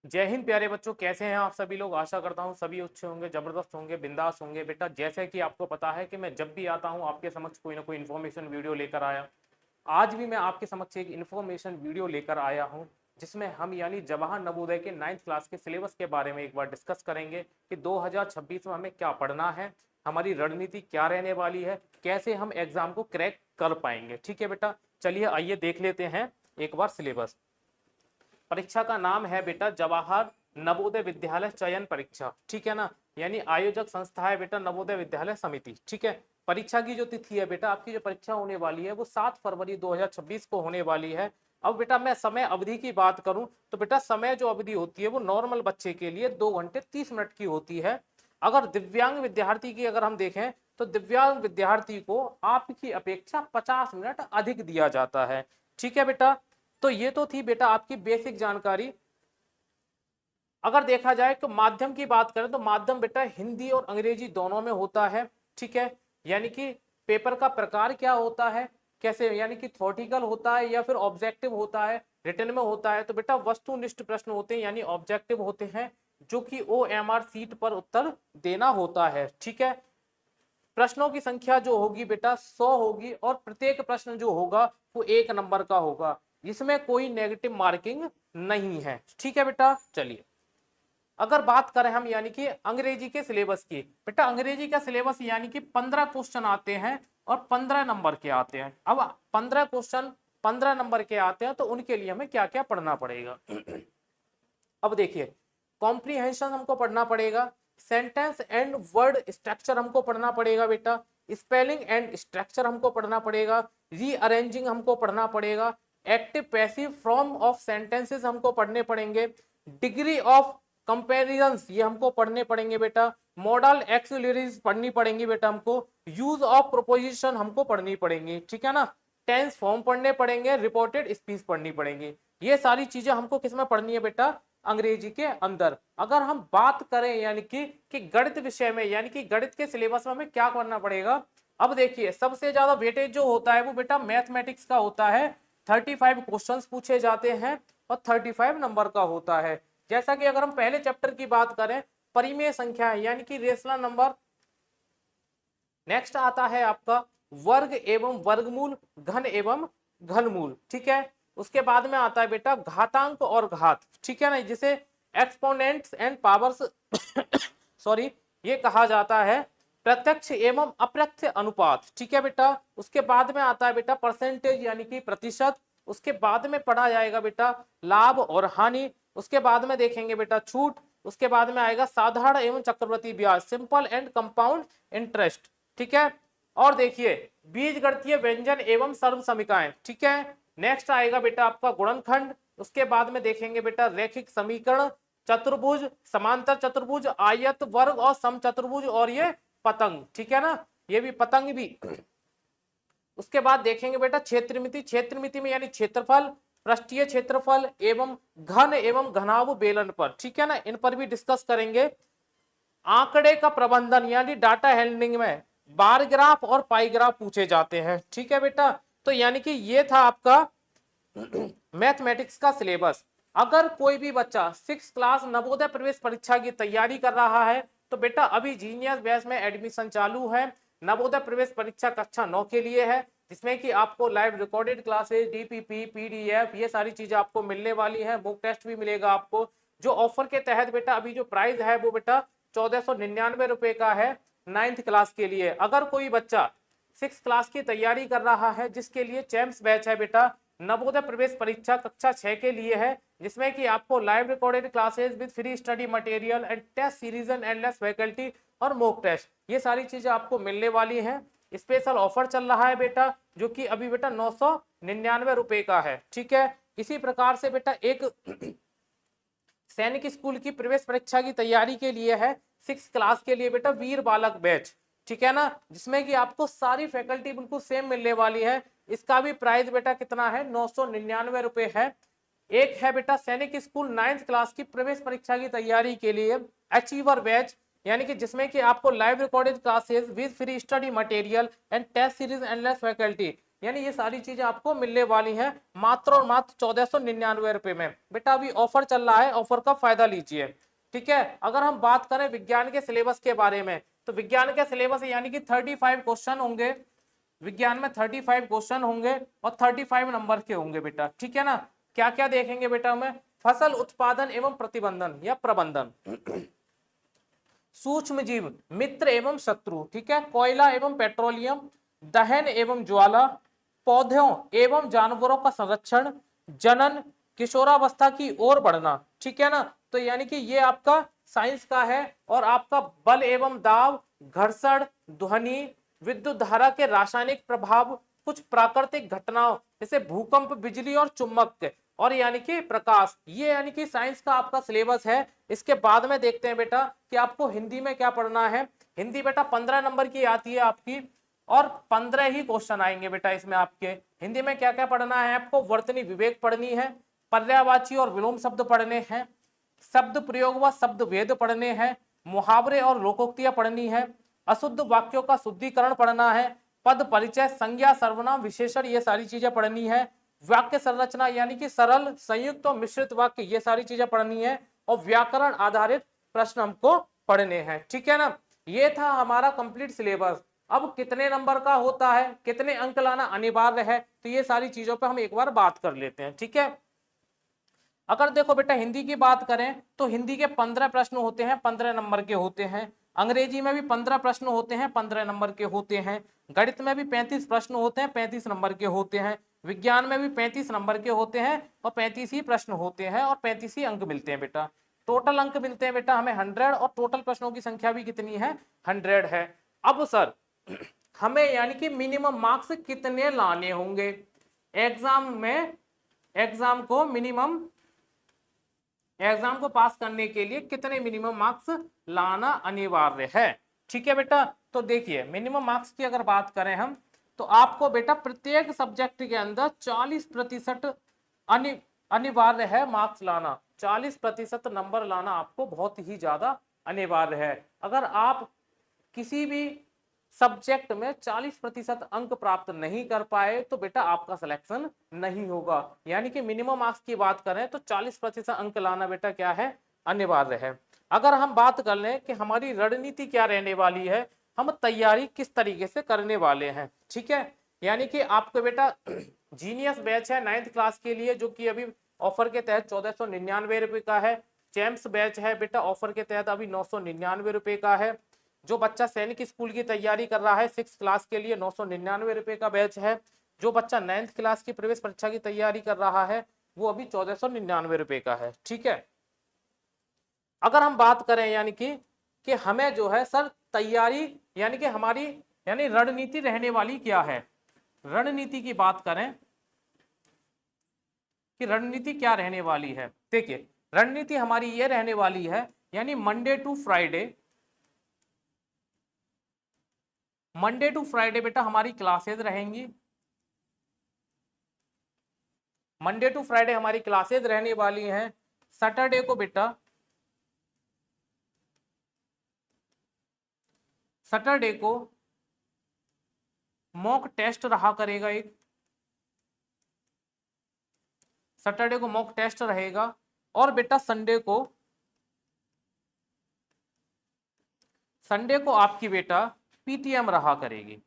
जय हिंद प्यारे बच्चों, कैसे हैं आप सभी लोग। आशा करता हूँ सभी अच्छे होंगे, जबरदस्त होंगे, बिंदास होंगे। बेटा जैसे कि आपको पता है कि मैं जब भी आता हूँ आपके समक्ष कोई ना कोई इन्फॉर्मेशन वीडियो लेकर आया। आज भी मैं आपके समक्ष एक इन्फॉर्मेशन वीडियो लेकर आया हूँ, जिसमें हम यानी जवाहर नवोदय के 9th क्लास के सिलेबस के बारे में एक बार डिस्कस करेंगे कि 2026 में हमें क्या पढ़ना है, हमारी रणनीति क्या रहने वाली है, कैसे हम एग्जाम को क्रैक कर पाएंगे। ठीक है बेटा, चलिए आइए देख लेते हैं एक बार सिलेबस। परीक्षा का नाम है बेटा जवाहर नवोदय विद्यालय चयन परीक्षा। ठीक है ना, यानी आयोजक संस्था है बेटा नवोदय विद्यालय समिति। ठीक है, परीक्षा की जो तिथि है बेटा, आपकी जो परीक्षा होने वाली है वो 7 फरवरी 2026 को होने वाली है। अब बेटा मैं समय अवधि की बात करूं तो बेटा समय जो अवधि होती है वो नॉर्मल बच्चे के लिए 2 घंटे 30 मिनट की होती है। अगर दिव्यांग विद्यार्थी की अगर हम देखें तो दिव्यांग विद्यार्थी को आपकी अपेक्षा 50 मिनट अधिक दिया जाता है। ठीक है बेटा, तो ये तो थी बेटा आपकी बेसिक जानकारी। अगर देखा जाए तो माध्यम की बात करें तो माध्यम बेटा हिंदी और अंग्रेजी दोनों में होता है। ठीक है, यानी कि पेपर का प्रकार क्या होता है, कैसे, यानी कि थ्योरेटिकल होता है या फिर ऑब्जेक्टिव होता है, रिटन में होता है। तो बेटा वस्तुनिष्ठ प्रश्न होते हैं यानी ऑब्जेक्टिव होते हैं, जो कि OMR सीट पर उत्तर देना होता है। ठीक है, प्रश्नों की संख्या जो होगी बेटा 100 होगी और प्रत्येक प्रश्न जो होगा वो 1 नंबर का होगा, इसमें कोई नेगेटिव मार्किंग नहीं है। ठीक है बेटा, चलिए अगर बात करें हम यानी कि अंग्रेजी के सिलेबस की, बेटा अंग्रेजी का सिलेबस यानी कि 15 क्वेश्चन आते हैं और 15 नंबर के आते हैं। अब 15 क्वेश्चन 15 नंबर के आते हैं तो उनके लिए हमें क्या क्या पढ़ना पड़ेगा। अब देखिए, कॉम्प्रीहेंशन हमको पढ़ना पड़ेगा, सेंटेंस एंड वर्ड स्ट्रक्चर हमको पढ़ना पड़ेगा बेटा, स्पेलिंग एंड स्ट्रक्चर हमको पढ़ना पड़ेगा, रीअरेंजिंग हमको पढ़ना पड़ेगा, active passive form of sentences हमको पढ़ने पड़ेंगे, डिग्री ऑफ कंपेरिजन ये हमको पढ़ने पड़ेंगे बेटा, मॉडल एक्सिलरीज पढ़नी पड़ेंगी बेटा हमको, यूज ऑफ प्रोपोजिशन हमको पढ़नी पड़ेंगी। ठीक है ना, टेंस फॉर्म पढ़ने पड़ेंगे, रिपोर्टेड स्पीच पढ़नी पड़ेंगी। ये सारी चीजें हमको किसमें पढ़नी है बेटा, अंग्रेजी के अंदर। अगर हम बात करें यानी कि गणित विषय में यानी कि गणित के सिलेबस में हमें क्या करना पड़ेगा। अब देखिए सबसे ज्यादा वेटेज जो होता है वो बेटा मैथमेटिक्स का होता है, 35 क्वेश्चंस पूछे जाते हैं और 35 नंबर का होता है। जैसा कि अगर हम पहले चैप्टर की बात करें परिमेय संख्या यानी कि रेशनल नंबर, नेक्स्ट आता है आपका वर्ग एवं वर्गमूल, घन एवं घनमूल। ठीक है, उसके बाद में आता है बेटा घातांक और घात। ठीक है ना, जिसे एक्सपोनेंट्स एंड पावर्स सॉरी ये कहा जाता है, प्रत्यक्ष एवं अप्रत्यक्ष अनुपात। ठीक है बेटा, उसके बाद में आता है बेटा परसेंटेज यानी कि प्रतिशत, उसके बाद में पढ़ा जाएगा बेटा लाभ और हानि, उसके बाद में देखेंगे बेटा छूट, उसके बाद में आएगा साधारण एवं चक्रवृद्धि ब्याज, सिंपल एंड कंपाउंड इंटरेस्ट। ठीक है, और देखिए बीजगणितीय व्यंजन एवं सर्व समीकरण। ठीक है, नेक्स्ट आएगा बेटा आपका गुणनखंड, उसके बाद में देखेंगे बेटा रैखिक समीकरण, चतुर्भुज, समांतर चतुर्भुज, आयत, वर्ग और समचतुर्भुज और ये पतंग। ठीक है ना, ये भी पतंग भी। उसके बाद देखेंगे बेटा क्षेत्रमिति, क्षेत्रमिति में यानी क्षेत्रफल, पृष्ठीय क्षेत्रफल एवं घन एवं घनाभ बेलन पर। ठीक है ना, इन पर भी डिस्कस करेंगे। आंकड़े का प्रबंधन यानी डाटा हैंडलिंग में बार ग्राफ और पाई ग्राफ पूछे जाते हैं। ठीक है बेटा, तो यानी कि ये था आपका मैथमेटिक्स का सिलेबस। अगर कोई भी बच्चा 6 क्लास नवोदय प्रवेश परीक्षा की तैयारी कर रहा है तो बेटा अभी जीनियस बैच में एडमिशन चालू है। नवोदय प्रवेश परीक्षा कक्षा 9 के लिए है, जिसमें कि आपको live recorded classes, DPP, PDF ये सारी चीजें आपको मिलने वाली है, बुक टेस्ट भी मिलेगा आपको। जो ऑफर के तहत बेटा अभी जो प्राइस है वो बेटा 1499 रुपए का है 9th क्लास के लिए। अगर कोई बच्चा 6 क्लास की तैयारी कर रहा है जिसके लिए चैम्प्स बैच है बेटा नवोदय प्रवेश परीक्षा कक्षा 6 के लिए है, जिसमें कि आपको live recorded classes with free study material and test series and endless faculty और मॉक टेस्ट, ये सारी चीजें आपको मिलने वाली हैं। स्पेशल ऑफर चल रहा है बेटा, जो कि अभी बेटा 999 रुपए का है। ठीक है, इसी प्रकार से बेटा एक सैनिक स्कूल की प्रवेश परीक्षा की तैयारी के लिए है 6 क्लास के लिए बेटा वीर बालक बैच। ठीक है ना, जिसमें कि आपको सारी फैकल्टी बिल्कुल सेम मिलने वाली है। इसका भी प्राइस बेटा कितना है, 999 रुपए है। एक है बेटा सैनिक स्कूल 9th क्लास की प्रवेश परीक्षा की तैयारी के लिए अचीवर बैच, यानी कि जिसमें कि आपको live recorded classes with free study material and test series endless faculty, यानी ये सारी चीजें आपको मिलने वाली हैं मात्र और मात्र 1499 रुपए में। बेटा अभी ऑफर चल रहा है, ऑफर का फायदा लीजिए। ठीक है, अगर हम बात करें विज्ञान के सिलेबस के बारे में, तो विज्ञान के सिलेबस यानी कि 35 क्वेश्चन होंगे, विज्ञान में 35 क्वेश्चन होंगे और 35 नंबर के होंगे बेटा। ठीक है ना, क्या क्या देखेंगे बेटा हमें, फसल उत्पादन एवं प्रतिबंधन या प्रबंधन, सूक्ष्म जीव, मित्र एवं शत्रु, ठीक है, कोयला एवं पेट्रोलियम, दहन एवं ज्वाला, पौधों एवं जानवरों का संरक्षण, जनन, किशोरावस्था की ओर बढ़ना। ठीक है ना, तो यानी कि ये आपका साइंस का है। और आपका बल एवं दाब, घर्षण, ध्वनि, विद्युत धारा के रासायनिक प्रभाव, कुछ प्राकृतिक घटनाओं जैसे भूकंप, बिजली और चुंबक और यानी कि प्रकाश, ये यानी कि साइंस का आपका सिलेबस है। इसके बाद में देखते हैं बेटा कि आपको हिंदी में क्या पढ़ना है। हिंदी बेटा 15 नंबर की आती है आपकी और 15 ही क्वेश्चन आएंगे बेटा इसमें आपके। हिंदी में क्या क्या पढ़ना है आपको, वर्तनी विवेक पढ़नी है, पर्यायवाची और विलोम शब्द पढ़ने हैं, शब्द प्रयोग व शब्द वेद पढ़ने हैं, मुहावरे और लोकोक्तियां पढ़नी है, अशुद्ध वाक्यों का शुद्धिकरण पढ़ना है, पद परिचय, संज्ञा, सर्वनाम, विशेषण, ये सारी चीजें पढ़नी है, वाक्य संरचना यानी कि सरल, संयुक्त और मिश्रित वाक्य, ये सारी चीजें पढ़नी है, और व्याकरण आधारित प्रश्न हमको पढ़ने हैं। ठीक है ना, ये था हमारा कंप्लीट सिलेबस। अब कितने नंबर का होता है, कितने अंक लाना अनिवार्य है, तो ये सारी चीजों पे हम एक बार बात कर लेते हैं। ठीक है, अगर देखो बेटा हिंदी की बात करें तो हिंदी के 15 प्रश्न होते हैं, 15 नंबर के होते हैं। अंग्रेजी में भी 15 प्रश्न होते हैं, 15 नंबर के होते हैं। गणित में भी 35 प्रश्न होते हैं, 35 नंबर के होते हैं। विज्ञान में भी 35 नंबर के होते हैं और 35 ही प्रश्न होते हैं और 35 ही अंक मिलते हैं बेटा। टोटल अंक मिलते हैं बेटा हमें 100 और टोटल प्रश्नों की संख्या भी कितनी है, 100 है। अब सर हमें यानी कि मिनिमम मार्क्स कितने लाने होंगे एग्जाम में, एग्जाम को पास करने के लिए कितने मिनिमम मार्क्स लाना अनिवार्य है। ठीक है बेटा, तो देखिए मिनिमम मार्क्स की अगर बात करें हम, तो आपको बेटा प्रत्येक सब्जेक्ट के अंदर 40% अनिवार्य है मार्क्स लाना। 40% नंबर लाना आपको बहुत ही ज्यादा अनिवार्य है। अगर आप किसी भी सब्जेक्ट में 40% अंक प्राप्त नहीं कर पाए तो बेटा आपका सिलेक्शन नहीं होगा। यानी कि मिनिमम मार्क्स की बात करें तो 40% अंक लाना बेटा क्या है, अनिवार्य है। अगर हम बात कर लें कि हमारी रणनीति क्या रहने वाली है, हम तैयारी किस तरीके से करने वाले हैं। ठीक है, यानी कि आपको बेटा जीनियस बैच है 9th क्लास के लिए, जो कि अभी ऑफर के तहत 1499 रुपए का है। चैम्प्स बैच है बेटा ऑफर के तहत अभी 999 रुपए का है। जो बच्चा सैनिक स्कूल की तैयारी कर रहा है 6 क्लास के लिए 999 रुपए का बैच है। जो बच्चा 9th क्लास की प्रवेश परीक्षा की तैयारी कर रहा है वो अभी 1499 रुपए का है। ठीक है, अगर हम बात करें यानी कि हमें जो है सर तैयारी यानी कि हमारी यानी रणनीति रहने वाली क्या है, रणनीति की बात करें कि रणनीति क्या रहने वाली है। देखिए रणनीति हमारी ये रहने वाली है यानी मंडे टू फ्राइडे बेटा हमारी क्लासेज रहेंगी। मंडे टू फ्राइडे हमारी क्लासेज रहने वाली हैं। सैटरडे को बेटा सैटरडे को मॉक टेस्ट रहा करेगा, एक सैटरडे को मॉक टेस्ट रहेगा। और बेटा संडे को आपकी बेटा पीटीएम रहा करेगी।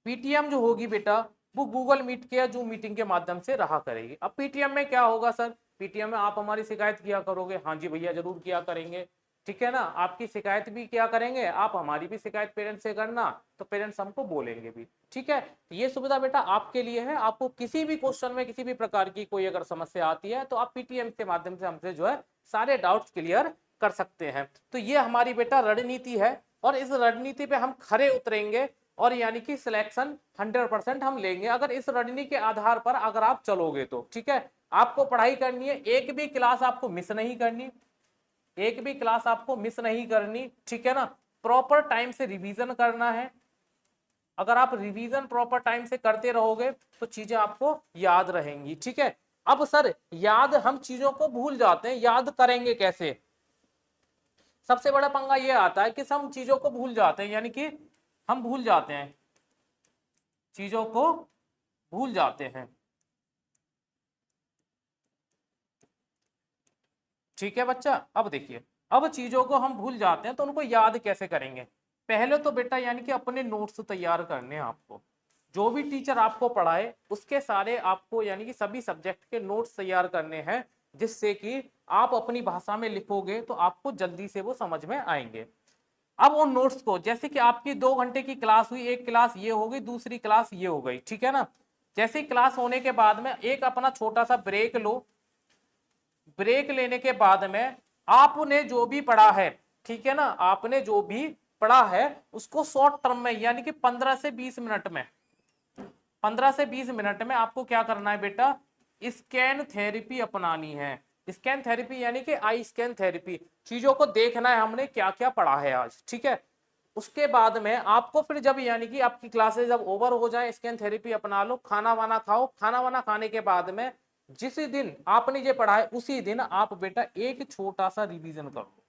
पीटीएम जो होगी बेटा वो गूगल मीट के या जूम मीटिंग के माध्यम से रहा करेगी। अब पीटीएम में क्या होगा सर, पीटीएम में आप हमारी शिकायत किया करोगे, हाँ जी भैया जरूर किया करेंगे। ठीक है ना, आपकी शिकायत भी किया करेंगे, आप हमारी भी शिकायत पेरेंट्स से करना तो पेरेंट्स हमको बोलेंगे भी। ठीक है, ये सुविधा बेटा आपके लिए है। आपको किसी भी क्वेश्चन में किसी भी प्रकार की कोई अगर समस्या आती है तो आप पीटीएम के माध्यम से हमसे जो है सारे डाउट्स क्लियर कर सकते हैं। तो ये हमारी बेटा रणनीति है और इस रणनीति पे हम खरे उतरेंगे और यानी कि सिलेक्शन 100% हम लेंगे अगर इस रणनीति के आधार पर अगर आप चलोगे तो। ठीक है, आपको पढ़ाई करनी है, एक भी क्लास आपको मिस नहीं करनी, एक भी क्लास आपको मिस नहीं करनी। ठीक है ना, प्रॉपर टाइम से रिवीजन करना है। अगर आप रिवीजन प्रॉपर टाइम से करते रहोगे तो चीजें आपको याद रहेंगी। ठीक है, अब सर याद हम चीजों को भूल जाते हैं, याद करेंगे कैसे, सबसे बड़ा पंगा ये आता है कि हम चीजों को भूल जाते हैं, यानी कि हम भूल जाते हैं चीजों को भूल जाते हैं। ठीक है बच्चा, अब देखिए, अब चीजों को हम भूल जाते हैं तो उनको याद कैसे करेंगे। पहले तो बेटा यानी कि अपने नोट्स तैयार करने हैं आपको। जो भी टीचर आपको पढ़ाए उसके सारे आपको यानी कि सभी सब्जेक्ट के नोट्स तैयार करने हैं, जिससे कि आप अपनी भाषा में लिखोगे तो आपको जल्दी से वो समझ में आएंगे। अब उन नोट्स को, जैसे कि आपकी 2 घंटे की क्लास हुई, एक क्लास ये हो गई, दूसरी क्लास ये हो गई, ठीक है ना। जैसे ही क्लास होने के बाद में एक अपना छोटा सा ब्रेक लो। ब्रेक लेने के बाद में आपने जो भी पढ़ा है, ठीक है ना, आपने जो भी पढ़ा है उसको शॉर्ट टर्म में यानी कि 15 से 20 मिनट में, 15 से 20 मिनट में आपको क्या करना है बेटा, स्कैन थेरेपी अपनानी है। स्कैन थेरेपी यानी कि आई स्कैन थेरेपी, चीजों को देखना है हमने क्या क्या पढ़ा है आज, ठीक है। उसके बाद में आपको फिर जब यानी कि आपकी क्लासेस जब ओवर हो जाए, स्कैन थेरेपी अपना लो, खाना वाना खाओ। खाना वाना खाने के बाद में जिस दिन आपने ये पढ़ा है उसी दिन आप बेटा एक छोटा सा रिवीजन कर लो,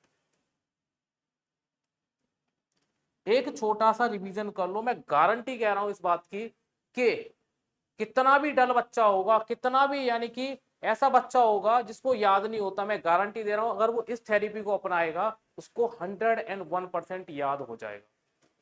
एक छोटा सा रिवीजन कर लो। मैं गारंटी कह रहा हूं इस बात की कि कितना भी डल बच्चा होगा, कितना भी यानी कि ऐसा बच्चा होगा जिसको याद नहीं होता, मैं गारंटी दे रहा हूं अगर वो इस थेरेपी को अपनाएगा उसको 101% याद हो जाएगा,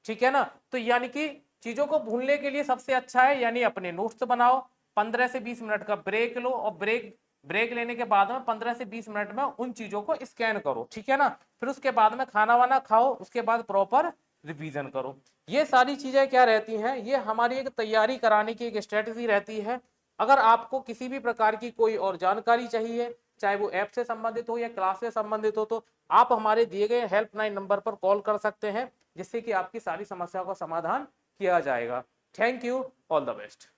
ठीक है ना। तो यानी कि चीजों को भूलने के लिए सबसे अच्छा है यानी अपने नोट्स बनाओ, 15 से 20 मिनट का ब्रेक लो और ब्रेक लेने के बाद में 15 से 20 मिनट में उन चीजों को स्कैन करो, ठीक है ना। फिर उसके बाद में खाना वाना खाओ, उसके बाद प्रॉपर रिवीजन करो। ये सारी चीजें क्या रहती हैं, ये हमारी एक तैयारी कराने की एक स्ट्रेटजी रहती है। अगर आपको किसी भी प्रकार की कोई और जानकारी चाहिए, चाहे वो ऐप से संबंधित हो या क्लास से संबंधित हो, तो आप हमारे दिए गए हेल्पलाइन नंबर पर कॉल कर सकते हैं, जिससे कि आपकी सारी समस्याओं का समाधान किया जाएगा। Thank you, all the best.